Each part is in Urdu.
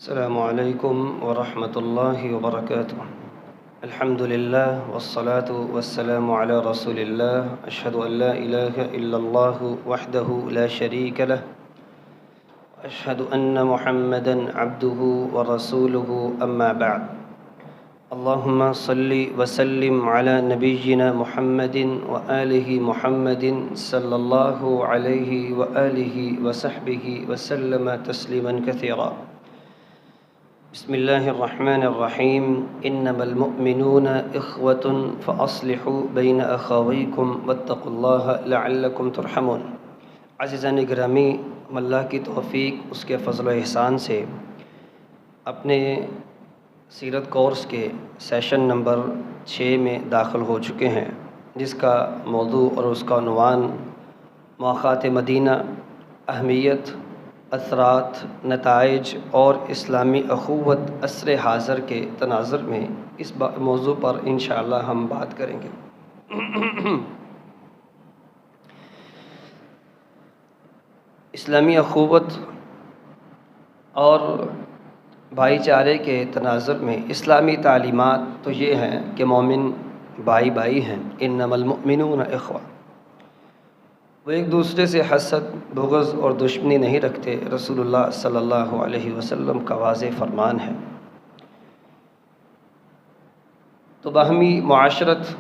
السلام علیکم ورحمۃ اللہ وبرکاتہ۔ الحمد للہ والصلاة والسلام علی رسول اللہ، اشہد ان لا الہ الا اللہ وحدہ لا شریک لہ، اشہد ان محمدا عبدہ ورسولہ، اما بعد۔ اللہم صلی وسلم علی نبینا محمد وآلہ محمد صلی اللہ علیہ وآلہ وصحبہ وسلم تسلیما کثیرا۔ بسم اللہ الرحمن الرحیم۔ انما المؤمنون اخوة فاصلحوا بین اخویکم واتقوا اللہ لعلکم ترحمون۔ عزیزان گرامی، اللہ کی توفیق، اس کے فضل و احسان سے اپنے سیرت کورس کے سیشن نمبر 6 میں داخل ہو چکے ہیں، جس کا موضوع اور اس کا عنوان مواقعات مدینہ، اہمیت، اثرات، نتائج اور اسلامی اخوت عصر حاضر کے تناظر میں اس موضوع پر انشاءاللہ ہم بات کریں گے۔ اسلامی اخوت اور بھائی چارے کے تناظر میں اسلامی تعلیمات تو یہ ہیں کہ مومن بھائی بھائی ہیں، انما المؤمنون اخوہ، وہ ایک دوسرے سے حسد، بغض اور دشمنی نہیں رکھتے۔ رسول اللہ صلی اللہ علیہ وسلم کا واضح فرمان ہے۔ تو باہمی معاشرت،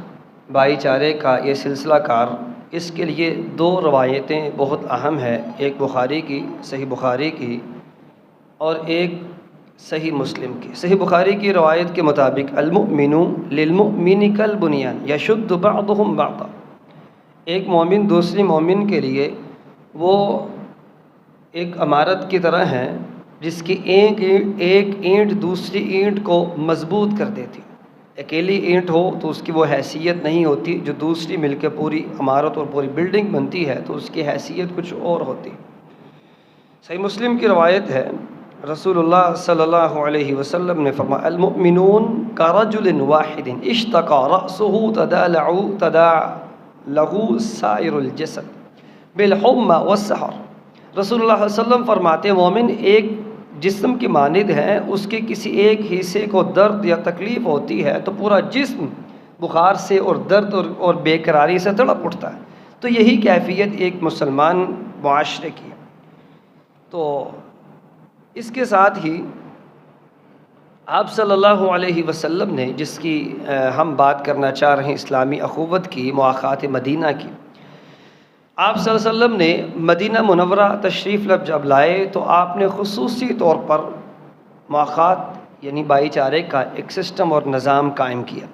بھائی چارے کا یہ سلسلہ کار، اس کے لیے 2 روایتیں بہت اہم ہیں، ایک بخاری کی، صحیح بخاری کی، اور ایک صحیح مسلم کی۔ صحیح بخاری کی روایت کے مطابق المؤمن للمؤمن کالبنیان یشد بعضهم بعضا، ایک مومن دوسری مومن کے لیے وہ ایک عمارت کی طرح ہیں جس کی ایک اینٹ دوسری اینٹ کو مضبوط کر دیتی۔ اکیلی اینٹ ہو تو اس کی وہ حیثیت نہیں ہوتی، جو دوسری مل کے پوری عمارت اور پوری بلڈنگ بنتی ہے تو اس کی حیثیت کچھ اور ہوتی۔ صحیح مسلم کی روایت ہے، رسول اللہ صلی اللہ علیہ وسلم نے فرمایا المؤمنون کرجل واحد اشتکى رأسه تداعى له سائر الجسد بالحمى والسحر۔ رسول اللہ صلی اللہ علیہ وسلم فرماتے ہیں مومن ایک جسم کی مانند ہیں، اس کے کسی ایک حصے کو درد یا تکلیف ہوتی ہے تو پورا جسم بخار سے اور درد اور بے قراری سے تڑپ اٹھتا ہے۔ تو یہی کیفیت ایک مسلمان معاشرے کی ہے۔ تو اس کے ساتھ ہی آپ صلی اللہ علیہ وسلم نے، جس کی ہم بات کرنا چاہ رہے ہیں، اسلامی اخوت کی، مواقعات مدینہ کی، آپ صلی اللہ علیہ وسلم نے مدینہ منورہ تشریف جب لائے تو آپ نے خصوصی طور پر مواقعات یعنی بھائی چارے کا ایک سسٹم اور نظام قائم کیا۔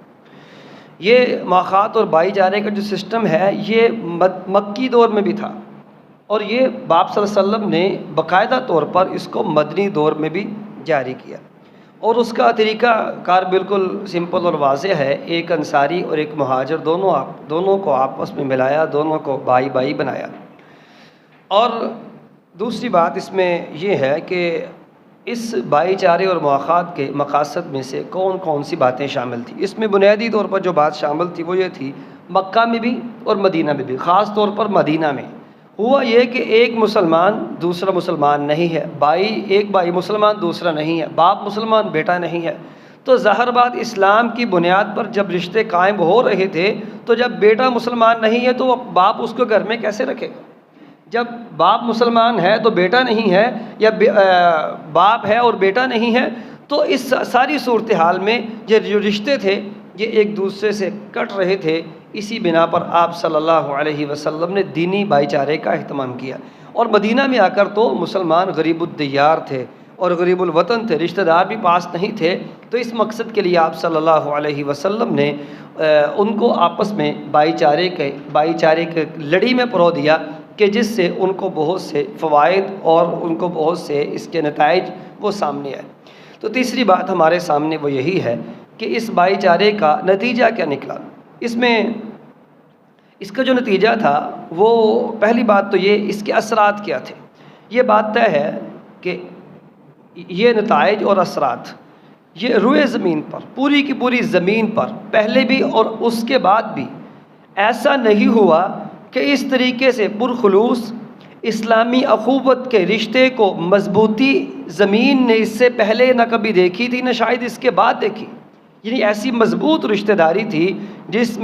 یہ مواقعات اور بھائی چارے کا جو سسٹم ہے یہ مکی دور میں بھی تھا، اور یہ باپ صلی اللہ علیہ وسلم نے باقاعدہ طور پر اس کو مدنی دور میں بھی جاری کیا، اور اس کا طریقہ کار بالکل سمپل اور واضح ہے۔ ایک انصاری اور ایک مہاجر دونوں کو آپس میں ملایا، دونوں کو بھائی بھائی بنایا۔ اور دوسری بات اس میں یہ ہے کہ اس بھائی چارے اور مواقعات کے مقاصد میں سے کون کون سی باتیں شامل تھیں۔ اس میں بنیادی طور پر جو بات شامل تھی وہ یہ تھی، مکہ میں بھی اور مدینہ میں بھی، خاص طور پر مدینہ میں ہوا یہ کہ ایک مسلمان دوسرا مسلمان نہیں ہے، ایک بھائی مسلمان دوسرا نہیں ہے، باپ مسلمان بیٹا نہیں ہے۔ تو ظاہر بات اسلام کی بنیاد پر جب رشتے قائم ہو رہے تھے تو جب بیٹا مسلمان نہیں ہے تو باپ اس کو گھر میں کیسے رکھے گا؟ جب باپ مسلمان ہے تو بیٹا نہیں ہے، یا باپ ہے اور بیٹا نہیں ہے، تو اس ساری صورتحال میں یہ جو رشتے تھے یہ ایک دوسرے سے کٹ رہے تھے۔ اسی بنا پر آپ صلی اللہ علیہ وسلم نے دینی بھائی چارے کا اہتمام کیا، اور مدینہ میں آ کر تو مسلمان غریب الدیار تھے اور غریب الوطن تھے، رشتہ دار بھی پاس نہیں تھے۔ تو اس مقصد کے لیے آپ صلی اللہ علیہ وسلم نے ان کو آپس میں بھائی چارے کے لڑی میں پرو دیا، کہ جس سے ان کو بہت سے فوائد اور ان کو بہت سے اس کے نتائج وہ سامنے آئے۔ تو تیسری بات ہمارے سامنے وہ یہی ہے کہ اس بھائی چارے کا نتیجہ کیا نکلا۔ اس کا جو نتیجہ تھا وہ پہلی بات تو یہ، اس کے اثرات کیا تھے۔ یہ بات طے ہے کہ یہ نتائج اور اثرات یہ روئے زمین پر، پوری کی پوری زمین پر، پہلے بھی اور اس کے بعد بھی ایسا نہیں ہوا کہ اس طریقے سے پرخلوص، اسلامی اخوت کے رشتے کو مضبوطی زمین نے اس سے پہلے نہ کبھی دیکھی تھی، نہ شاید اس کے بعد دیکھی۔ یعنی ایسی مضبوط رشتہ داری تھی جس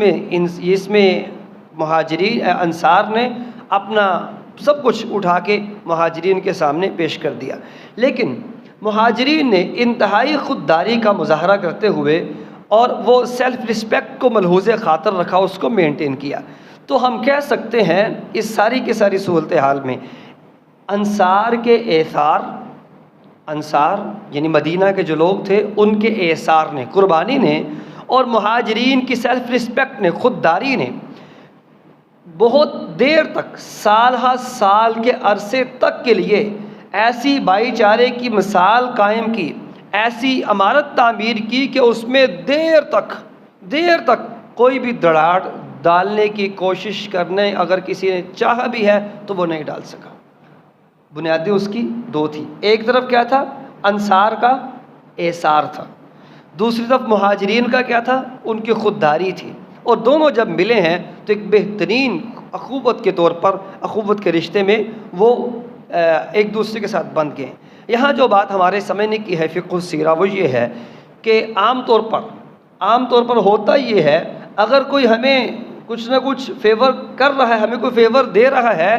میں مہاجرین انصار نے اپنا سب کچھ اٹھا کے مہاجرین کے سامنے پیش کر دیا، لیکن مہاجرین نے انتہائی خودداری کا مظاہرہ کرتے ہوئے اور وہ سیلف رسپیکٹ کو ملحوظ خاطر رکھا، اس کو مینٹین کیا۔ تو ہم کہہ سکتے ہیں اس ساری کی ساری صورتحال میں انصار کے ایثار، انصار یعنی مدینہ کے جو لوگ تھے ان کے ایثار نے، قربانی نے، اور مہاجرین کی سیلف رسپیکٹ نے، خودداری نے بہت دیر تک، سال ہا سال کے عرصے تک کے لیے ایسی بھائی چارے کی مثال قائم کی، ایسی عمارت تعمیر کی کہ اس میں دیر تک کوئی بھی دراڑ ڈالنے کی کوشش کرنے اگر کسی نے چاہا بھی ہے تو وہ نہیں ڈال سکا۔ بنیادیں اس کی دو تھی، ایک طرف کیا تھا؟ انصار کا ایثار تھا، دوسری طرف مہاجرین کا کیا تھا؟ ان کی خودداری تھی، اور دونوں جب ملے ہیں تو ایک بہترین اخوت کے طور پر، اخوت کے رشتے میں وہ ایک دوسرے کے ساتھ بندھ گئے۔ یہاں جو بات ہمارے سمجھنے کی ہے فقہ السیرہ وہ یہ ہے کہ عام طور پر ہوتا یہ ہے، اگر کوئی ہمیں کچھ نہ کچھ فیور کر رہا ہے، ہمیں کوئی فیور دے رہا ہے،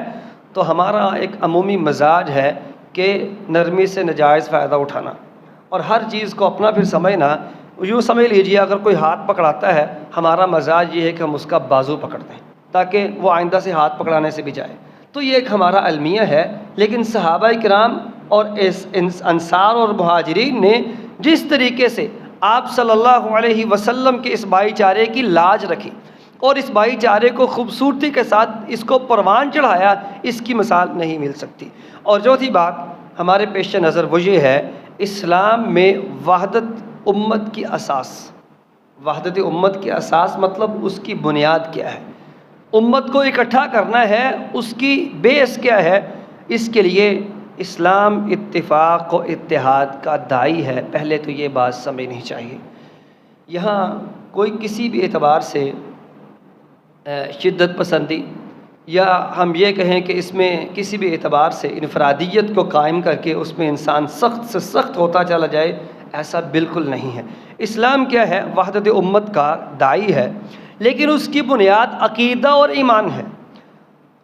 تو ہمارا ایک عمومی مزاج ہے کہ نرمی سے نجائز فائدہ اٹھانا اور ہر چیز کو اپنا پھر سمجھنا۔ یوں سمجھ لیجئے اگر کوئی ہاتھ پکڑاتا ہے، ہمارا مزاج یہ ہے کہ ہم اس کا بازو پکڑ دیں تاکہ وہ آئندہ سے ہاتھ پکڑانے سے بھی جائے۔ تو یہ ایک ہمارا المیہ ہے، لیکن صحابہ کرام اور انصار اور مہاجرین نے جس طریقے سے آپ صلی اللہ علیہ وسلم کے اس بھائی چارے کی لاج رکھی اور اس بھائی چارے کو خوبصورتی کے ساتھ اس کو پروان چڑھایا، اس کی مثال نہیں مل سکتی۔ اور چوتھی بات ہمارے پیش نظر وہ یہ ہے، اسلام میں وحدت امت کی اساس، وحدت امت کی اساس مطلب اس کی بنیاد کیا ہے، امت کو اکٹھا کرنا ہے، اس کی بیس کیا ہے؟ اس کے لیے اسلام اتفاق و اتحاد کا داعی ہے۔ پہلے تو یہ بات سمجھنی چاہیے۔ یہاں کوئی کسی بھی اعتبار سے شدت پسندی یا ہم یہ کہیں کہ اس میں کسی بھی اعتبار سے انفرادیت کو قائم کر کے اس میں انسان سخت سے سخت ہوتا چلا جائے، ایسا بالکل نہیں ہے۔ اسلام کیا ہے؟ وحدت امت کا داعی ہے، لیکن اس کی بنیاد عقیدہ اور ایمان ہے۔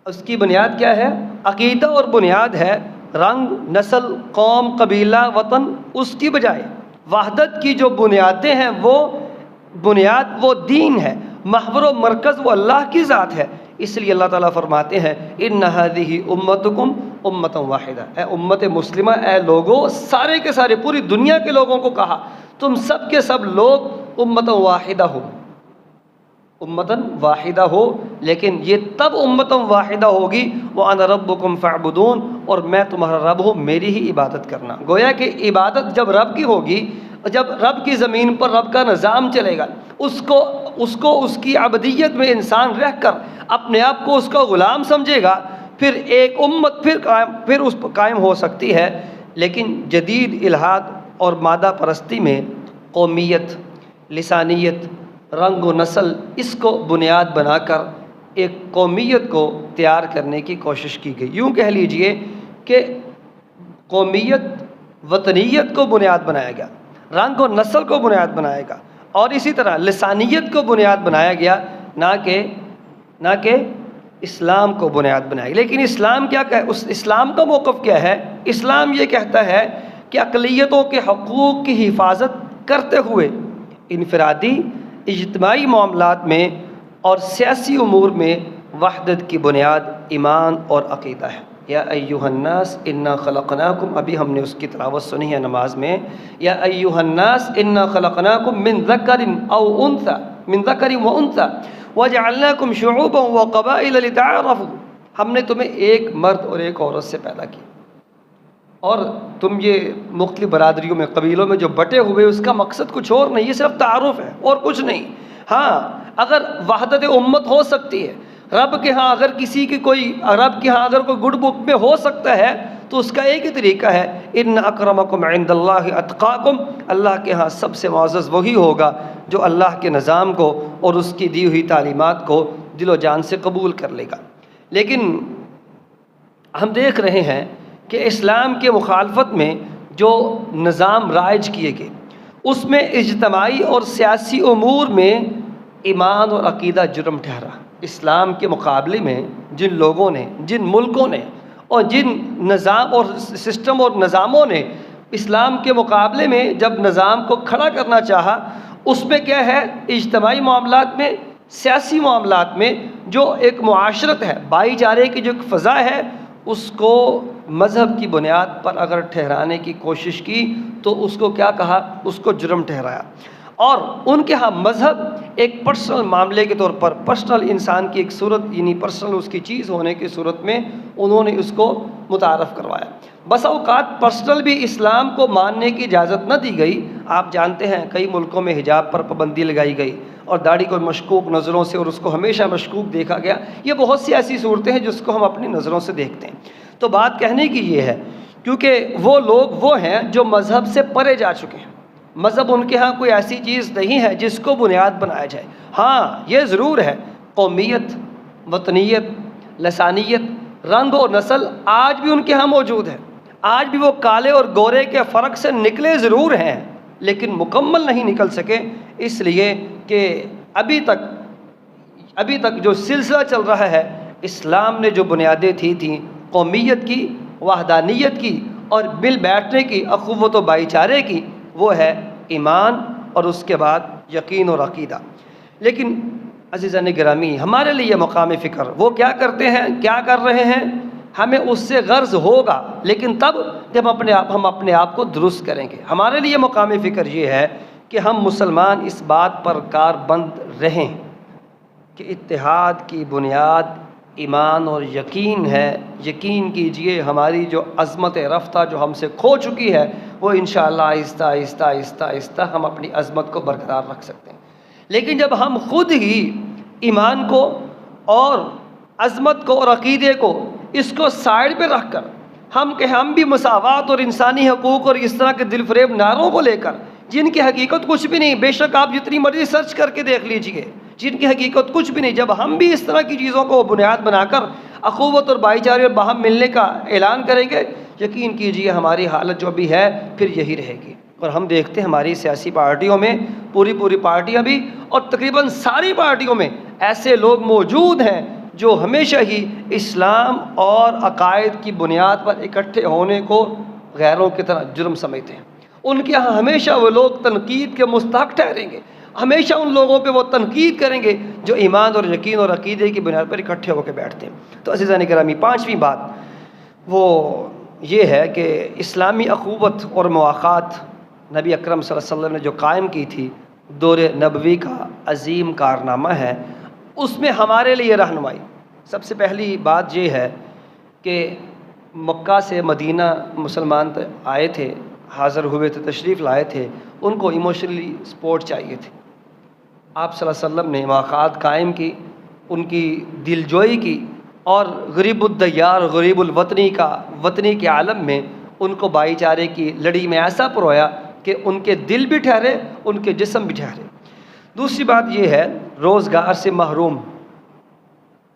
اس کی بنیاد کیا ہے؟ عقیدہ اور بنیاد ہے۔ رنگ، نسل، قوم، قبیلہ، وطن اس کی بجائے وحدت کی جو بنیادیں ہیں وہ بنیاد وہ دین ہے، محور و مرکز وہ اللہ کی ذات ہے۔ اس لیے اللہ تعالیٰ فرماتے ہیں ان هذه امتکم امۃ واحدہ، اے امت مسلمہ، اے لوگوں، سارے کے سارے پوری دنیا کے لوگوں کو کہا تم سب کے سب لوگ امۃ واحدہ ہو، امتن واحدہ ہو، لیکن یہ تب امتن واحدہ ہوگی وَأَنَا رَبُّكُمْ فَاعْبُدُونَ، اور میں تمہارا رب ہوں، میری ہی عبادت کرنا۔ گویا کہ عبادت جب رب کی ہوگی، جب رب کی زمین پر رب کا نظام چلے گا، اس کو اس کی عبدیت میں انسان رہ کر اپنے آپ کو اس کا غلام سمجھے گا، پھر ایک امت پھر اس پر قائم ہو سکتی ہے۔ لیکن جدید الحاد اور مادہ پرستی میں قومیت، لسانیت، رنگ و نسل اس کو بنیاد بنا کر ایک قومیت کو تیار کرنے کی کوشش کی گئی۔ یوں کہہ لیجئے کہ قومیت، وطنیت کو بنیاد بنایا گیا، رنگ و نسل کو بنیاد بنایا گیا، اور اسی طرح لسانیت کو بنیاد بنایا گیا، نہ کہ اسلام کو بنیاد بنایا گیا۔ لیکن اسلام کیا اس اسلام کا موقف کیا ہے؟ اسلام یہ کہتا ہے کہ اقلیتوں کے حقوق کی حفاظت کرتے ہوئے انفرادی، اجتماعی معاملات میں اور سیاسی امور میں وحدت کی بنیاد ایمان اور عقیدہ ہے۔ یا ایھا الناس انا خلقناکم، ابھی ہم نے اس کی تلاوت سنی ہے نماز میں، یا ایھا الناس انا خلقناکم من ذکر او انثى، من ذکر و انثى وجعلناکم شعوبا وقبائل لتعارفوا، ہم نے تمہیں ایک مرد اور ایک عورت سے پیدا کیا، اور تم یہ مختلف برادریوں میں، قبیلوں میں جو بٹے ہوئے، اس کا مقصد کچھ اور نہیں، یہ صرف تعارف ہے اور کچھ نہیں۔ ہاں اگر وحدت امت ہو سکتی ہے، رب کے ہاں اگر رب کے ہاں اگر کوئی گڈ بک میں ہو سکتا ہے تو اس کا ایک ہی طریقہ ہے، ان اکرمکم عند اللہ اتقاکم، اللہ کے ہاں سب سے معزز وہی ہوگا جو اللہ کے نظام کو اور اس کی دی ہوئی تعلیمات کو دل و جان سے قبول کر لے گا۔ لیکن ہم دیکھ رہے ہیں کہ اسلام کے مخالفت میں جو نظام رائج کیے گئے اس میں اجتماعی اور سیاسی امور میں ایمان اور عقیدہ جرم ٹھہرا۔ اسلام کے مقابلے میں جن لوگوں نے، جن ملکوں نے اور جن نظام اور سسٹم اور نظاموں نے اسلام کے مقابلے میں جب نظام کو کھڑا کرنا چاہا، اس میں کیا ہے، اجتماعی معاملات میں، سیاسی معاملات میں جو ایک معاشرت ہے، بھائی چارے کی جو ایک فضا ہے، اس کو مذہب کی بنیاد پر اگر ٹھہرانے کی کوشش کی تو اس کو کیا کہا، اس کو جرم ٹھہرایا۔ اور ان کے ہاں مذہب ایک پرسنل معاملے کے طور پر، پرسنل انسان کی ایک صورت، یعنی پرسنل اس کی چیز ہونے کی صورت میں انہوں نے اس کو متعارف کروایا۔ بس اوقات پرسنل بھی اسلام کو ماننے کی اجازت نہ دی گئی۔ آپ جانتے ہیں کئی ملکوں میں حجاب پر پابندی لگائی گئی اور داڑھی کو مشکوک نظروں سے، اور اس کو ہمیشہ مشکوک دیکھا گیا۔ یہ بہت سی ایسی صورتیں ہیں جس کو ہم اپنی نظروں سے دیکھتے ہیں۔ تو بات کہنے کی یہ ہے، کیونکہ وہ لوگ وہ ہیں جو مذہب سے پرے جا چکے ہیں۔ مذہب ان کے ہاں کوئی ایسی چیز نہیں ہے جس کو بنیاد بنایا جائے۔ ہاں یہ ضرور ہے، قومیت، وطنیت، لسانیت، رنگ اور نسل آج بھی ان کے ہاں موجود ہے۔ آج بھی وہ کالے اور گورے کے فرق سے نکلے ضرور ہیں، لیکن مکمل نہیں نکل سکے، اس لیے کہ ابھی تک جو سلسلہ چل رہا ہے، اسلام نے جو بنیادیں تھیں قومیت کی، وحدانیت کی اور مل بیٹھنے کی، اخوت و بھائی چارے کی، وہ ہے ایمان اور اس کے بعد یقین اور عقیدہ۔ لیکن عزیزان گرامی، ہمارے لیے مقام فکر وہ کیا کرتے ہیں، کیا کر رہے ہیں، ہمیں اس سے غرض ہوگا، لیکن تب جب ہم اپنے آپ کو درست کریں گے۔ ہمارے لیے مقام فکر یہ ہے کہ ہم مسلمان اس بات پر کاربند رہیں کہ اتحاد کی بنیاد ایمان اور یقین ہے۔ یقین کیجئے ہماری جو عظمت رفتہ جو ہم سے کھو چکی ہے، وہ انشاءاللہ آہستہ آہستہ آہستہ آہستہ ہم اپنی عظمت کو برقرار رکھ سکتے ہیں۔ لیکن جب ہم خود ہی ایمان کو اور عظمت کو اور عقیدے کو، اس کو سائڈ پہ رکھ کر ہم بھی مساوات اور انسانی حقوق اور اس طرح کے دل فریب نعروں کو لے کر، جن کی حقیقت کچھ بھی نہیں، بے شک آپ جتنی مرضی سرچ کر کے دیکھ لیجئے، جن کی حقیقت کچھ بھی نہیں، جب ہم بھی اس طرح کی چیزوں کو بنیاد بنا کر اخوت اور بھائی چارے اور باہم ملنے کا اعلان کریں گے، یقین کیجئے ہماری حالت جو بھی ہے پھر یہی رہے گی۔ اور ہم دیکھتے ہیں ہماری سیاسی پارٹیوں میں، پوری پارٹیاں بھی اور تقریباً ساری پارٹیوں میں ایسے لوگ موجود ہیں جو ہمیشہ ہی اسلام اور عقائد کی بنیاد پر اکٹھے ہونے کو غیروں کی طرح جرم سمجھتے ہیں۔ ان کے ہاں ہمیشہ وہ لوگ تنقید کے مستحق ٹھہریں گے، ہمیشہ ان لوگوں پہ وہ تنقید کریں گے جو ایمان اور یقین اور عقیدے کی بنیاد پر اکٹھے ہو کے بیٹھتے ہیں۔ تو عزیزان گرامی، پانچویں بات وہ یہ ہے کہ اسلامی اخوت اور مواخات نبی اکرم صلی اللہ علیہ وسلم نے جو قائم کی تھی، دور نبوی کا عظیم کارنامہ ہے۔ اس میں ہمارے لیے رہنمائی، سب سے پہلی بات یہ ہے کہ مکہ سے مدینہ مسلمان آئے تھے، حاضر ہوئے تھے، تشریف لائے تھے، ان کو ایموشنلی سپورٹ چاہیے تھی۔ آپ صلی اللہ علیہ وسلم نے مواخات قائم کی، ان کی دلجوئی کی، اور غریب الدیار غریب وطنی کے عالم میں ان کو بھائی چارے کی لڑی میں ایسا پرویا کہ ان کے دل بھی ٹھہرے، ان کے جسم بھی ٹھہرے۔ دوسری بات یہ ہے، روزگار سے محروم،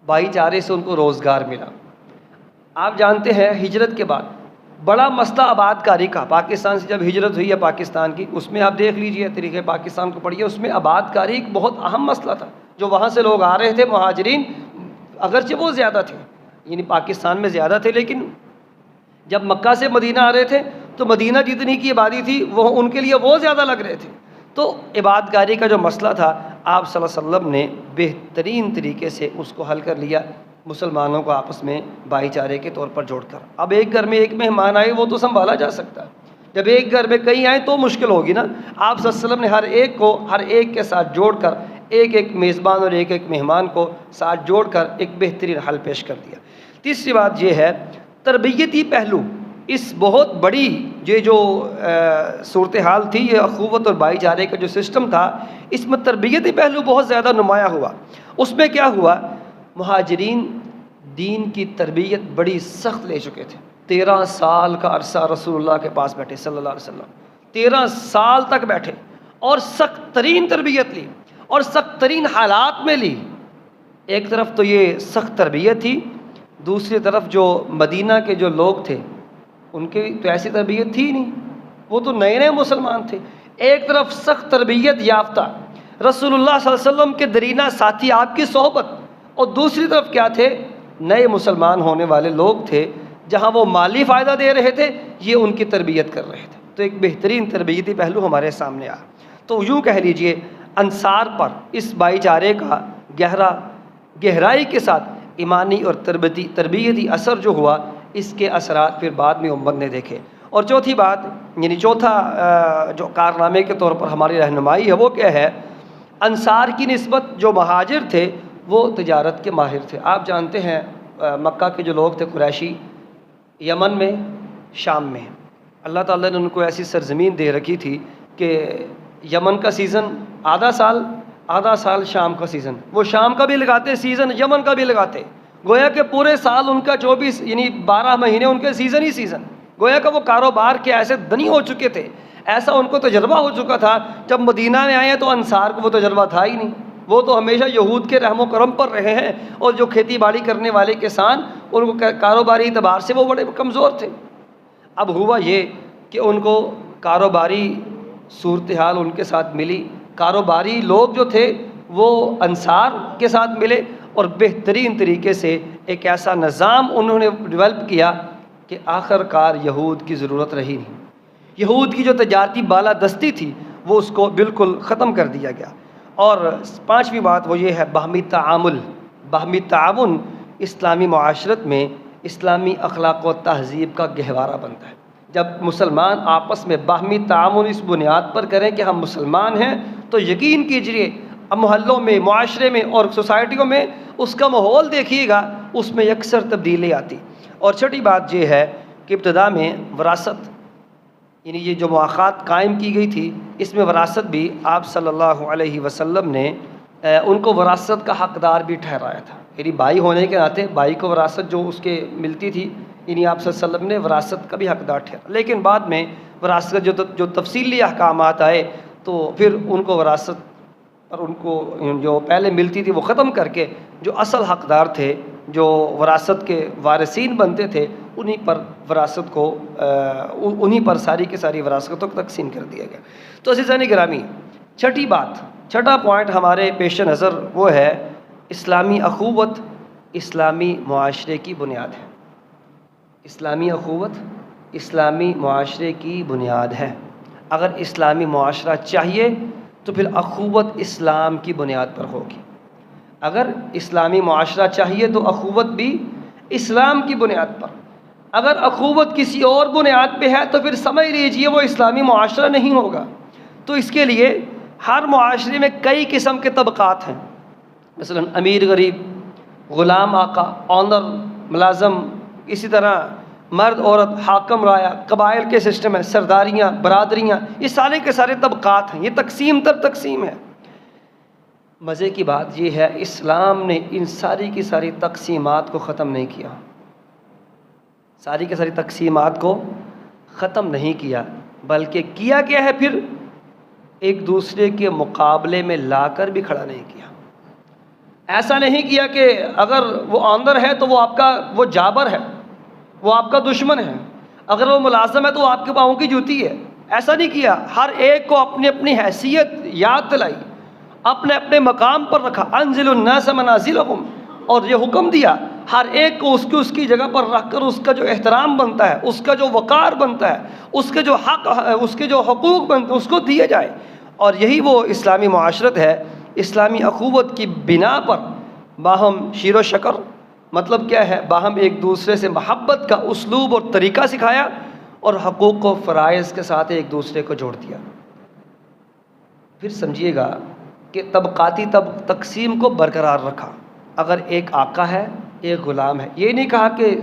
بھائی چارے سے ان کو روزگار ملا۔ آپ جانتے ہیں ہجرت کے بعد بڑا مسئلہ آباد کاری کا، پاکستان سے جب ہجرت ہوئی ہے پاکستان کی، اس میں آپ دیکھ لیجئے تاریخ پاکستان کو پڑھیے، اس میں آباد کاری ایک بہت اہم مسئلہ تھا۔ جو وہاں سے لوگ آ رہے تھے مہاجرین، اگرچہ وہ زیادہ تھے، یعنی پاکستان میں زیادہ تھے، لیکن جب مکہ سے مدینہ آ رہے تھے تو مدینہ جتنی کی آبادی تھی وہ ان کے لیے وہ زیادہ لگ رہے تھے۔ تو عبادت کاری کا جو مسئلہ تھا، آپ صلی اللہ علیہ وسلم نے بہترین طریقے سے اس کو حل کر لیا، مسلمانوں کو آپس میں بھائی چارے کے طور پر جوڑ کر۔ اب ایک گھر میں ایک مہمان آئے وہ تو سنبھالا جا سکتا ہے، جب ایک گھر میں کئی آئیں تو مشکل ہوگی نا۔ آپ صلی اللہ علیہ وسلم نے ہر ایک کے ساتھ جوڑ کر، ایک میزبان اور ایک مہمان کو ساتھ جوڑ کر ایک بہترین حل پیش کر دیا۔ تیسری بات یہ ہے، تربیتی پہلو، اس بہت بڑی یہ جو صورتحال تھی، یہ اخوت اور بھائی چارے کا جو سسٹم تھا، اس میں تربیتی پہلو بہت زیادہ نمایاں ہوا۔ اس میں کیا ہوا، مہاجرین دین کی تربیت بڑی سخت لے چکے تھے۔ 13 سال کا عرصہ رسول اللہ کے پاس بیٹھے صلی اللہ علیہ وسلم، 13 سال تک بیٹھے اور سخت ترین تربیت لی اور سخت ترین حالات میں لی۔ ایک طرف تو یہ سخت تربیت تھی، دوسری طرف جو مدینہ کے جو لوگ تھے ان کی تو ایسی تربیت تھی نہیں، وہ تو نئے نئے مسلمان تھے۔ ایک طرف سخت تربیت یافتہ رسول اللہ صلی اللہ علیہ وسلم کے درینہ ساتھی آپ کی صحبت، اور دوسری طرف کیا تھے، نئے مسلمان ہونے والے لوگ تھے، جہاں وہ مالی فائدہ دے رہے تھے، یہ ان کی تربیت کر رہے تھے۔ تو ایک بہترین تربیتی پہلو ہمارے سامنے آیا۔ تو یوں کہہ لیجئے انصار پر اس بھائی چارے کا گہرائی کے ساتھ ایمانی اور تربیتی اثر جو ہوا، اس کے اثرات پھر بعد میں امت نے دیکھے۔ اور چوتھی بات، یعنی چوتھا جو کارنامے کے طور پر ہماری رہنمائی ہے وہ کیا ہے، انصار کی نسبت جو مہاجر تھے وہ تجارت کے ماہر تھے۔ آپ جانتے ہیں مکہ کے جو لوگ تھے قریشی، یمن میں، شام میں، اللہ تعالیٰ نے ان کو ایسی سرزمین دے رکھی تھی کہ یمن کا سیزن آدھا سال شام کا سیزن، وہ شام کا بھی لگاتے سیزن، یمن کا بھی لگاتے، گویا کہ پورے سال ان کا 24 یعنی 12 مہینے ان کے سیزن ہی سیزن، گویا کہ وہ کاروبار کے ایسے دنی ہو چکے تھے، ایسا ان کو تجربہ ہو چکا تھا۔ جب مدینہ میں آئے تو انصار کو وہ تجربہ تھا ہی نہیں، وہ تو ہمیشہ یہود کے رحم و کرم پر رہے ہیں، اور جو کھیتی باڑی کرنے والے کسان ان کو کاروباری اعتبار سے وہ بڑے کمزور تھے۔ اب ہوا یہ کہ ان کو کاروباری صورتحال ان کے ساتھ ملی، کاروباری لوگ جو تھے وہ انصار کے ساتھ ملے، اور بہترین طریقے سے ایک ایسا نظام انہوں نے ڈیولپ کیا کہ آخر کار یہود کی ضرورت رہی نہیں، یہود کی جو تجارتی بالادستی تھی وہ اس کو بالکل ختم کر دیا گیا۔ اور پانچویں بات وہ یہ ہے، باہمی تعاون اسلامی معاشرت میں اسلامی اخلاق و تہذیب کا گہوارہ بنتا ہے۔ جب مسلمان آپس میں باہمی تعاون اس بنیاد پر کریں کہ ہم مسلمان ہیں، تو یقین کیجئے اب محلوں میں، معاشرے میں اور سوسائٹیوں میں اس کا ماحول دیکھیے گا، اس میں یکسر تبدیلی آتی۔ اور چھٹی بات یہ ہے کہ ابتدا میں وراثت، یعنی یہ جو مواخات قائم کی گئی تھی، اس میں وراثت بھی آپ صلی اللہ علیہ وسلم نے ان کو وراثت کا حقدار بھی ٹھہرایا تھا، یعنی بھائی ہونے کے ناطے بھائی کو وراثت جو اس کے ملتی تھی، یعنی آپ صلی اللہ علیہ وسلم نے وراثت کا بھی حقدار ٹھہرا۔ لیکن بعد میں وراثت جو تفصیلی احکامات آئے تو پھر ان کو وراثت اور ان کو جو پہلے ملتی تھی وہ ختم کر کے جو اصل حقدار تھے، جو وراثت کے وارثین بنتے تھے، انہی پر وراثت کو انہی پر ساری کی ساری وراثتوں کو تقسیم کر دیا گیا۔ تو عزیزان گرامی، چھٹا پوائنٹ ہمارے پیش نظر وہ ہے اسلامی اخوت اسلامی معاشرے کی بنیاد ہے۔ اسلامی اخوت اسلامی معاشرے کی بنیاد ہے۔ اگر اسلامی معاشرہ چاہیے تو پھر اخوت اسلام کی بنیاد پر ہوگی۔ اگر اسلامی معاشرہ چاہیے تو اخوت بھی اسلام کی بنیاد پر۔ اگر اخوت کسی اور بنیاد پہ ہے تو پھر سمجھ لیجئے وہ اسلامی معاشرہ نہیں ہوگا۔ تو اس کے لیے ہر معاشرے میں کئی قسم کے طبقات ہیں، مثلا امیر غریب، غلام آقا، آنر ملازم، اسی طرح مرد عورت، حاکم رایا، قبائل کے سسٹم ہیں، سرداریاں، برادریاں، یہ سارے کے سارے طبقات ہیں، یہ تقسیم تر تقسیم ہے۔ مزے کی بات یہ ہے اسلام نے ان ساری کی ساری تقسیمات کو ختم نہیں کیا، ساری کی ساری تقسیمات کو ختم نہیں کیا، بلکہ کیا کیا ہے پھر ایک دوسرے کے مقابلے میں لا کر بھی کھڑا نہیں کیا۔ ایسا نہیں کیا کہ اگر وہ آندر ہے تو وہ جابر ہے، وہ آپ کا دشمن ہے، اگر وہ ملازم ہے تو وہ آپ کے پاؤں کی جوتی ہے، ایسا نہیں کیا۔ ہر ایک کو اپنی اپنی حیثیت یاد دلائی، اپنے اپنے مقام پر رکھا، انزل الناس منازلہم، اور یہ حکم دیا ہر ایک کو اس کی جگہ پر رکھ کر اس کا جو احترام بنتا ہے، اس کا جو وقار بنتا ہے، اس کے جو حق ہے، اس کے جو حقوق بنتے ہیں اس کو دیے جائے۔ اور یہی وہ اسلامی معاشرت ہے۔ اسلامی اخوت کی بنا پر باہم شیر و شکر، مطلب کیا ہے، باہم ایک دوسرے سے محبت کا اسلوب اور طریقہ سکھایا، اور حقوق و فرائض کے ساتھ ایک دوسرے کو جوڑ دیا۔ پھر سمجھیے گا کہ طبقاتی تقسیم کو برقرار رکھا۔ اگر ایک آقا ہے ایک غلام ہے، یہ نہیں کہا کہ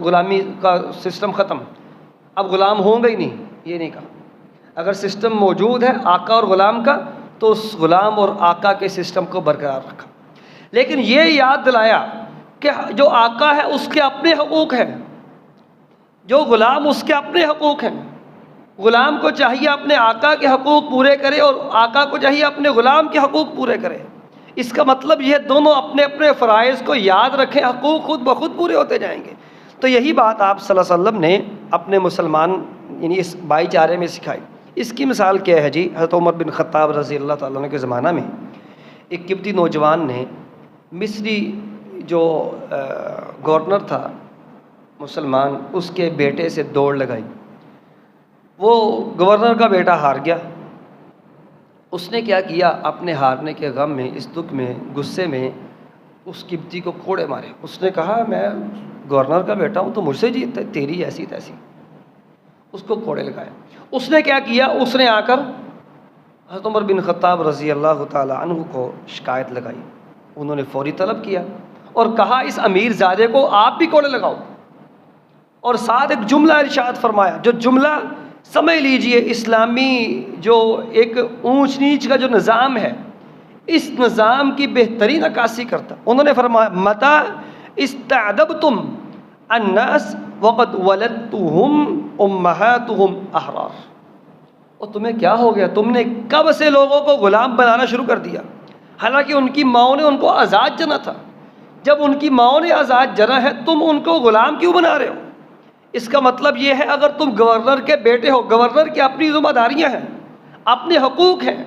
غلامی کا سسٹم ختم، اب غلام ہوں گے ہی نہیں، یہ نہیں کہا۔ اگر سسٹم موجود ہے آقا اور غلام کا تو اس غلام اور آقا کے سسٹم کو برقرار رکھا، لیکن یہ یاد دلایا کہ جو آقا ہے اس کے اپنے حقوق ہیں، جو غلام اس کے اپنے حقوق ہیں۔ غلام کو چاہیے اپنے آقا کے حقوق پورے کرے، اور آقا کو چاہیے اپنے غلام کے حقوق پورے کرے۔ اس کا مطلب یہ دونوں اپنے اپنے فرائض کو یاد رکھیں، حقوق خود بخود پورے ہوتے جائیں گے۔ تو یہی بات آپ صلی اللہ علیہ وسلم نے اپنے مسلمان یعنی اس بھائی چارے میں سکھائی۔ اس کی مثال کیا ہے جی؟ حضرت عمر بن خطاب رضی اللہ تعالیٰ عنہ کے زمانہ میں ایک قبطی نوجوان نے مصری جو گورنر تھا مسلمان، اس کے بیٹے سے دوڑ لگائی۔ وہ گورنر کا بیٹا ہار گیا۔ اس نے کیا کیا؟ اپنے ہارنے کے غم میں، اس دکھ میں، غصے میں اس قبطی کو کوڑے مارے۔ اس نے کہا میں گورنر کا بیٹا ہوں تو مجھ سے جیت تیری ایسی تیسی، اس کو کوڑے لگائے۔ اس نے کیا کیا؟ اس نے آ کر حضرت عمر بن خطاب رضی اللہ تعالی عنہ کو شکایت لگائی۔ انہوں نے فوری طلب کیا اور کہا اس امیر زادے کو آپ بھی کوڑے لگاؤ، اور ساتھ ایک جملہ ارشاد فرمایا، جو جملہ سمجھ لیجئے اسلامی جو ایک اونچ نیچ کا جو نظام ہے، اس نظام کی بہترین عکاسی کرتا۔ انہوں نے فرمایا متی استعدبتم الناس وقد ولدتهم امہاتهم احرار۔ اور تمہیں کیا ہو گیا؟ تم نے کب سے لوگوں کو غلام بنانا شروع کر دیا، حالانکہ ان کی ماؤں نے ان کو آزاد جنا تھا۔ جب ان کی ماؤں نے آزاد جنا ہے، تم ان کو غلام کیوں بنا رہے ہو؟ اس کا مطلب یہ ہے اگر تم گورنر کے بیٹے ہو، گورنر کی اپنی ذمہ داریاں ہیں، اپنے حقوق ہیں،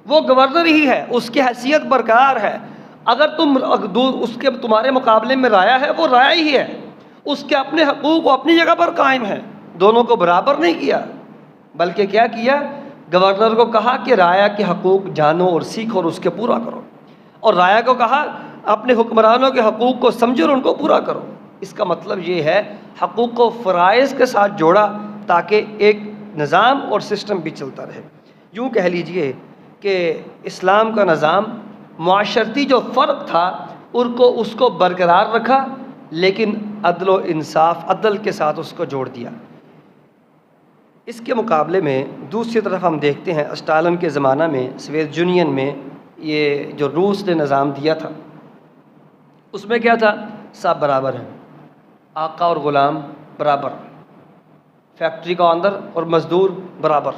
وہ گورنر ہی ہے، اس کی حیثیت برقرار ہے۔ اگر اس کے تمہارے مقابلے میں رایا ہے، وہ رایا ہی ہے، اس کے اپنے حقوق وہ اپنی جگہ پر قائم ہیں۔ دونوں کو برابر نہیں کیا، بلکہ کیا کیا؟ گورنر کو کہا کہ رایا کے حقوق جانو اور سیکھو اور اس کے پورا کرو، اور رایا کو کہا اپنے حکمرانوں کے حقوق کو سمجھو اور ان کو پورا کرو۔ اس کا مطلب یہ ہے حقوق کو فرائض کے ساتھ جوڑا تاکہ ایک نظام اور سسٹم بھی چلتا رہے۔ یوں کہہ لیجئے کہ اسلام کا نظام معاشرتی جو فرق تھا اس کو برقرار رکھا، لیکن عدل و انصاف، عدل کے ساتھ اس کو جوڑ دیا۔ اس کے مقابلے میں دوسری طرف ہم دیکھتے ہیں اسٹالن کے زمانہ میں سوویت یونین میں یہ جو روس نے نظام دیا تھا، اس میں کیا تھا؟ سب برابر ہیں، آقا اور غلام برابر، فیکٹری کا اندر اور مزدور برابر۔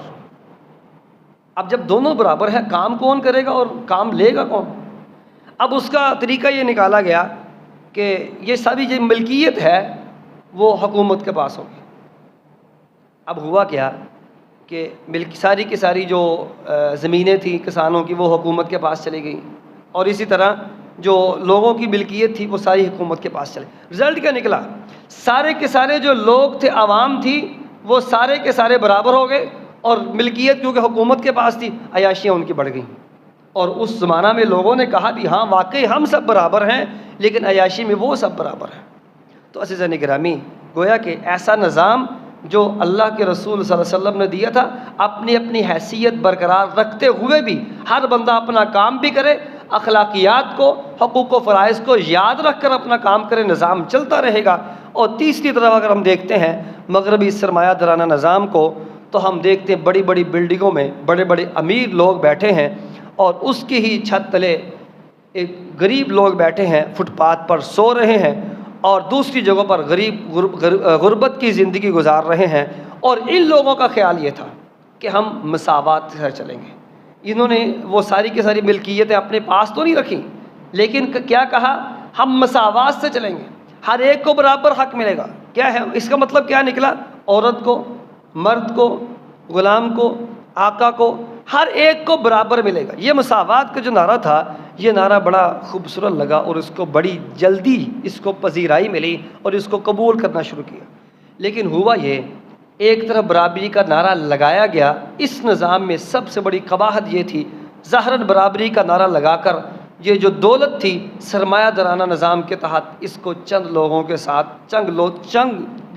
اب جب دونوں برابر ہیں، کام کون کرے گا اور کام لے گا کون؟ اب اس کا طریقہ یہ نکالا گیا کہ یہ ساری جو ملکیت ہے وہ حکومت کے پاس ہوگی۔ اب ہوا کیا کہ ساری کی ساری جو زمینیں تھیں کسانوں کی وہ حکومت کے پاس چلی گئیں، اور اسی طرح جو لوگوں کی ملکیت تھی وہ ساری حکومت کے پاس چلے۔ رزلٹ کیا نکلا؟ سارے کے سارے جو لوگ تھے، عوام تھی، وہ سارے کے سارے برابر ہو گئے، اور ملکیت کیونکہ حکومت کے پاس تھی، عیاشیاں ان کی بڑھ گئیں۔ اور اس زمانہ میں لوگوں نے کہا بھی ہاں واقعی ہم سب برابر ہیں، لیکن عیاشی میں وہ سب برابر ہیں۔ تو عزیزان گرامی، گویا کہ ایسا نظام جو اللہ کے رسول صلی اللہ علیہ وسلم نے دیا تھا، اپنی اپنی حیثیت برقرار رکھتے ہوئے بھی ہر بندہ اپنا کام بھی کرے، اخلاقیات کو، حقوق و فرائض کو یاد رکھ کر اپنا کام کرے، نظام چلتا رہے گا۔ اور تیسری طرف اگر ہم دیکھتے ہیں مغربی سرمایہ دارانہ نظام کو، تو ہم دیکھتے ہیں بڑی بڑی بلڈنگوں میں بڑے بڑے امیر لوگ بیٹھے ہیں، اور اس کی ہی چھت تلے ایک غریب لوگ بیٹھے ہیں، فٹ پاتھ پر سو رہے ہیں، اور دوسری جگہوں پر غربت کی زندگی گزار رہے ہیں۔ اور ان لوگوں کا خیال یہ تھا کہ ہم مساوات سے چلیں گے۔ انہوں نے وہ ساری کی ساری ملکیتیں اپنے پاس تو نہیں رکھی، لیکن کیا کہا؟ ہم مساوات سے چلیں گے، ہر ایک کو برابر حق ملے گا۔ کیا ہے اس کا مطلب؟ کیا نکلا؟ عورت کو، مرد کو، غلام کو، آقا کو، ہر ایک کو برابر ملے گا۔ یہ مساوات کا جو نعرہ تھا، یہ نعرہ بڑا خوبصورت لگا، اور اس کو بڑی جلدی اس کو پذیرائی ملی اور اس کو قبول کرنا شروع کیا۔ لیکن ہوا یہ، ایک طرف برابری کا نعرہ لگایا گیا، اس نظام میں سب سے بڑی قباحت یہ تھی، ظاہراً برابری کا نعرہ لگا کر یہ جو دولت تھی سرمایہ دارانہ نظام کے تحت، اس کو چند لوگوں کے ساتھ، چند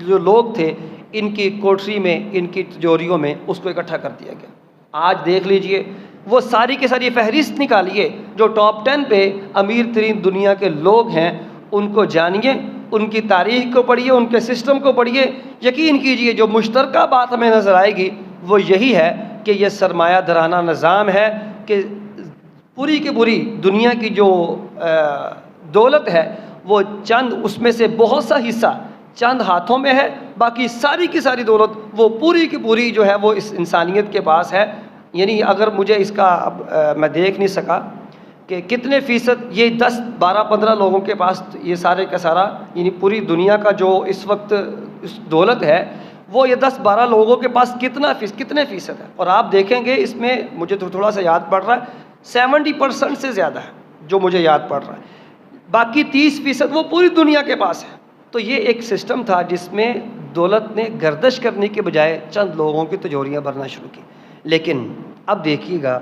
جو لوگ تھے ان کی کوٹری میں، ان کی تجوریوں میں اس کو اکٹھا کر دیا گیا۔ آج دیکھ لیجئے، وہ ساری کی ساری فہرست نکالیے جو ٹاپ 10 پہ امیر ترین دنیا کے لوگ ہیں، ان کو جانیے، ان کی تاریخ کو پڑھیے، ان کے سسٹم کو پڑھیے، یقین کیجئے جو مشترکہ بات ہمیں نظر آئے گی وہ یہی ہے کہ یہ سرمایہ دارانہ نظام ہے کہ پوری کی پوری دنیا کی جو دولت ہے وہ چند، اس میں سے بہت سا حصہ چند ہاتھوں میں ہے، باقی ساری کی ساری دولت وہ پوری کی پوری جو ہے وہ اس انسانیت کے پاس ہے۔ یعنی اگر مجھے اس کا اب میں دیکھ نہیں سکا، کہ کتنے فیصد یہ 10 12 15 لوگوں کے پاس یہ سارے کا سارا یعنی پوری دنیا کا جو اس وقت اس دولت ہے وہ یہ 10 12 لوگوں کے پاس کتنے فیصد ہے. اور آپ دیکھیں گے اس میں مجھے تو تھوڑا سا یاد پڑ رہا ہے 70% سے زیادہ ہے جو مجھے یاد پڑ رہا ہے. باقی 30% وہ پوری دنیا کے پاس ہے. تو یہ ایک سسٹم تھا جس میں دولت نے گردش کرنے کے بجائے چند لوگوں کی تجوریاں بھرنا شروع کی. لیکن اب دیکھیے گا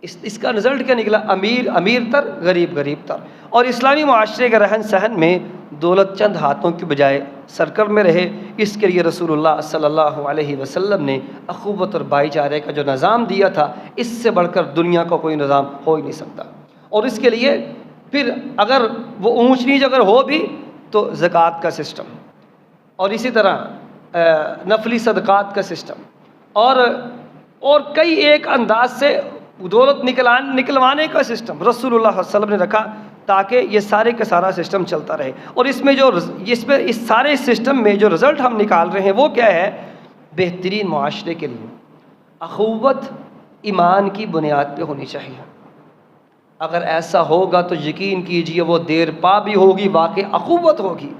اس کا رزلٹ کیا نکلا؟ امیر امیر تر، غریب غریب تر. اور اسلامی معاشرے کے رہن سہن میں دولت چند ہاتھوں کی بجائے سرکر میں رہے. اس کے لیے رسول اللہ صلی اللہ علیہ وسلم نے اخوت اور بھائی چارے کا جو نظام دیا تھا اس سے بڑھ کر دنیا کا کوئی نظام ہو ہی نہیں سکتا. اور اس کے لیے پھر اگر وہ اونچ نیچ اگر ہو بھی تو زکوٰۃ کا سسٹم، اور اسی طرح نفلی صدقات کا سسٹم، اور کئی ایک انداز سے دولت نکلوانے کا سسٹم رسول اللہ صلی اللہ علیہ وسلم نے رکھا تاکہ یہ سارے کا سارا سسٹم چلتا رہے. اور اس میں اس سارے سسٹم میں جو رزلٹ ہم نکال رہے ہیں وہ کیا ہے؟ بہترین معاشرے کے لیے اخوت ایمان کی بنیاد پہ ہونی چاہیے. اگر ایسا ہوگا تو یقین کیجئے وہ دیر پا بھی ہوگی، واقع اخوت ہوگی.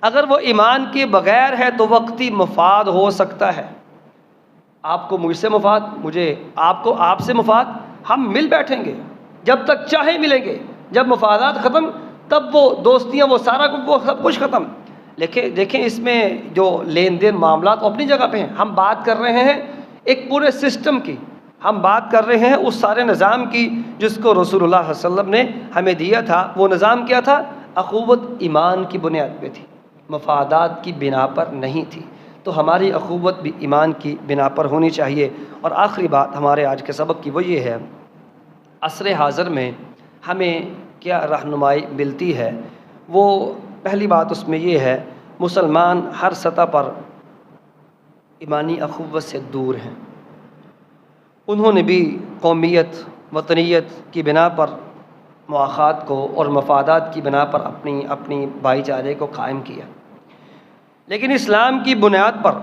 اگر وہ ایمان کے بغیر ہے تو وقتی مفاد ہو سکتا ہے. آپ کو مجھ سے مفاد، مجھے آپ کو آپ سے مفاد، ہم مل بیٹھیں گے جب تک چاہے ملیں گے. جب مفادات ختم تب وہ دوستیاں وہ سب کچھ ختم. دیکھیں اس میں جو لین دین معاملات اپنی جگہ پہ ہیں. ہم بات کر رہے ہیں ایک پورے سسٹم کی، ہم بات کر رہے ہیں اس سارے نظام کی جس کو رسول اللہ صلی اللہ علیہ وسلم نے ہمیں دیا تھا. وہ نظام کیا تھا؟ اخوت ایمان کی بنیاد پہ تھی، مفادات کی بنا پر نہیں تھی. تو ہماری اخوت بھی ایمان کی بنا پر ہونی چاہیے. اور آخری بات ہمارے آج کے سبق کی وہ یہ ہے، عصر حاضر میں ہمیں کیا رہنمائی ملتی ہے؟ وہ پہلی بات اس میں یہ ہے، مسلمان ہر سطح پر ایمانی اخوت سے دور ہیں. انہوں نے بھی قومیت وطنیت کی بنا پر مواخات کو اور مفادات کی بنا پر اپنی بھائی چارے کو قائم کیا. لیکن اسلام کی بنیاد پر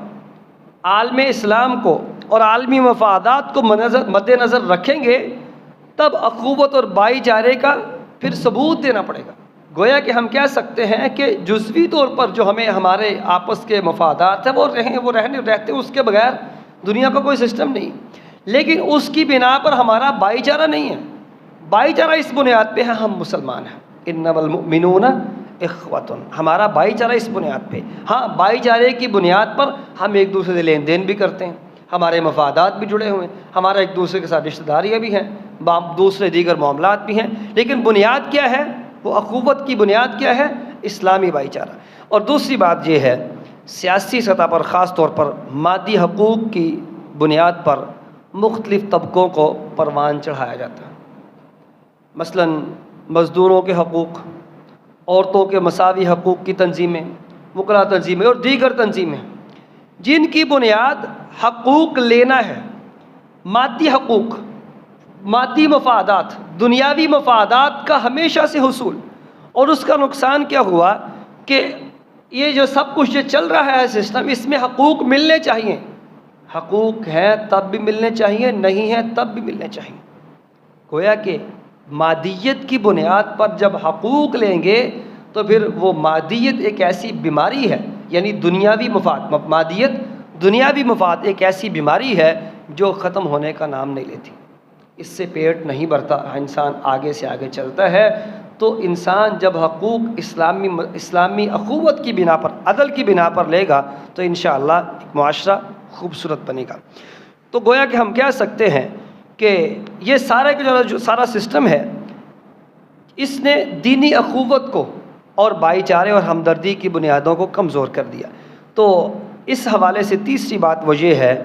عالم اسلام کو اور عالمی مفادات کو مد نظر رکھیں گے تب اخوت اور بھائی چارے کا پھر ثبوت دینا پڑے گا. گویا کہ ہم کہہ سکتے ہیں کہ جزوی طور پر جو ہمارے آپس کے مفادات ہیں وہ رہتے اس کے بغیر دنیا کا کوئی سسٹم نہیں. لیکن اس کی بنا پر ہمارا بھائی چارہ نہیں ہے. بھائی چارہ اس بنیاد پہ ہے ہم مسلمان ہیں. انما المؤمنون اخوۃ، ہمارا بھائی چارہ اس بنیاد پہ. ہاں بھائی چارے کی بنیاد پر ہم ایک دوسرے سے لین دین بھی کرتے ہیں، ہمارے مفادات بھی جڑے ہوئے ہیں، ہمارا ایک دوسرے کے ساتھ رشتہ داریاں بھی ہیں، دوسرے دیگر معاملات بھی ہیں. لیکن بنیاد کیا ہے؟ وہ اخوت کی بنیاد کیا ہے؟ اسلامی بھائی چارہ. اور دوسری بات یہ ہے، سیاسی سطح پر خاص طور پر مادی حقوق کی بنیاد پر مختلف طبقوں کو پروان چڑھایا جاتا ہے. مثلا مزدوروں کے حقوق، عورتوں کے مساوی حقوق کی تنظیمیں، وکلا تنظیمیں اور دیگر تنظیمیں جن کی بنیاد حقوق لینا ہے، مادی حقوق، مادی مفادات، دنیاوی مفادات کا ہمیشہ سے حصول. اور اس کا نقصان کیا ہوا کہ یہ جو سب کچھ جو چل رہا ہے سسٹم، اس میں حقوق ملنے چاہیے. حقوق ہیں تب بھی ملنے چاہیے، نہیں ہیں تب بھی ملنے چاہیے. گویا کہ مادیت کی بنیاد پر جب حقوق لیں گے تو پھر وہ مادیت ایک ایسی بیماری ہے، یعنی دنیاوی مفاد، مادیت دنیاوی مفاد ایک ایسی بیماری ہے جو ختم ہونے کا نام نہیں لیتی. اس سے پیٹ نہیں بھرتا، انسان آگے سے آگے چلتا ہے. تو انسان جب حقوق اسلامی اخوت کی بنا پر، عدل کی بنا پر لے گا تو انشاءاللہ ایک معاشرہ خوبصورت بنے گا. تو گویا کہ ہم کہہ سکتے ہیں کہ یہ جو سارا سسٹم ہے اس نے دینی اخوت کو اور بھائی چارے اور ہمدردی کی بنیادوں کو کمزور کر دیا. تو اس حوالے سے تیسری بات وہ یہ ہے،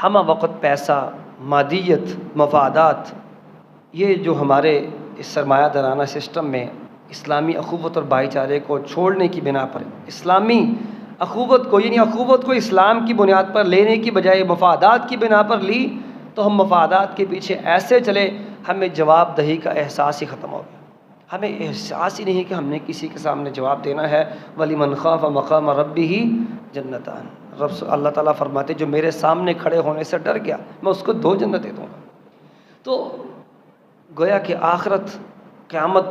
ہمہ وقت پیسہ، مادیت، مفادات، یہ جو ہمارے اس سرمایہ دارانہ سسٹم میں اسلامی اخوت اور بھائی چارے کو چھوڑنے کی بنا پر، اسلامی اخوت کو یعنی اخوت کو اسلام کی بنیاد پر لینے کی بجائے مفادات کی بنا پر لی تو ہم مفادات کے پیچھے ایسے چلے ہمیں جواب دہی کا احساس ہی ختم ہو گیا. ہمیں احساس ہی نہیں کہ ہم نے کسی کے سامنے جواب دینا ہے. وَلِمَنْ خَافَ مَقَامَ رَبِّهِ جَنَّتَانِ، اللہ تعالیٰ فرماتے جو میرے سامنے کھڑے ہونے سے ڈر گیا میں اس کو 2 جنتیں دوں گا. تو گویا کہ آخرت قیامت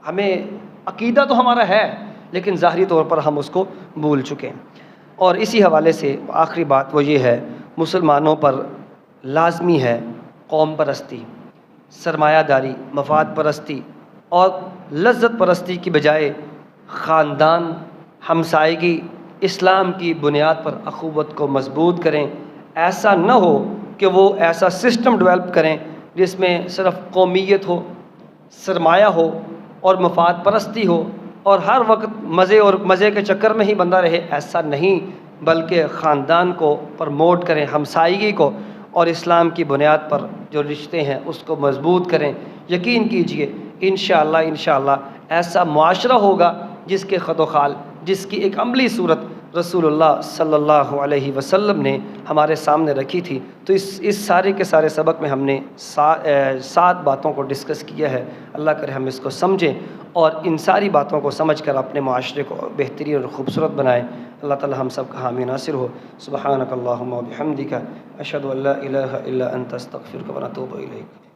ہمیں عقیدہ تو ہمارا ہے لیکن ظاہری طور پر ہم اس کو بھول چکے ہیں۔ اور اسی حوالے سے آخری بات وہ یہ ہے، مسلمانوں پر لازمی ہے قوم پرستی، سرمایہ داری، مفاد پرستی اور لذت پرستی کی بجائے خاندان، ہمسائیگی، اسلام کی بنیاد پر اخوت کو مضبوط کریں۔ ایسا نہ ہو کہ وہ ایسا سسٹم ڈیولپ کریں جس میں صرف قومیت ہو، سرمایہ ہو اور مفاد پرستی ہو اور ہر وقت مزے کے چکر میں ہی بندہ رہے۔ ایسا نہیں، بلکہ خاندان کو پرموٹ کریں، ہمسائیگی کو، اور اسلام کی بنیاد پر جو رشتے ہیں اس کو مضبوط کریں۔ یقین کیجئے انشاءاللہ ایسا معاشرہ ہوگا جس کے خد و خال، جس کی ایک عملی صورت رسول اللہ صلی اللہ علیہ وسلم نے ہمارے سامنے رکھی تھی۔ تو اس سارے کے سارے سبق میں ہم نے 7 باتوں کو ڈسکس کیا ہے۔ اللہ کرے ہم اس کو سمجھیں اور ان ساری باتوں کو سمجھ کر اپنے معاشرے کو بہترین اور خوبصورت بنائیں۔ اللہ تعالی ہم سب کا حامی ناصر ہو۔ سبحانک اللہم و بحمدک، اشہد ان لا الہ الا انت، استغفرک و اتوب الیک۔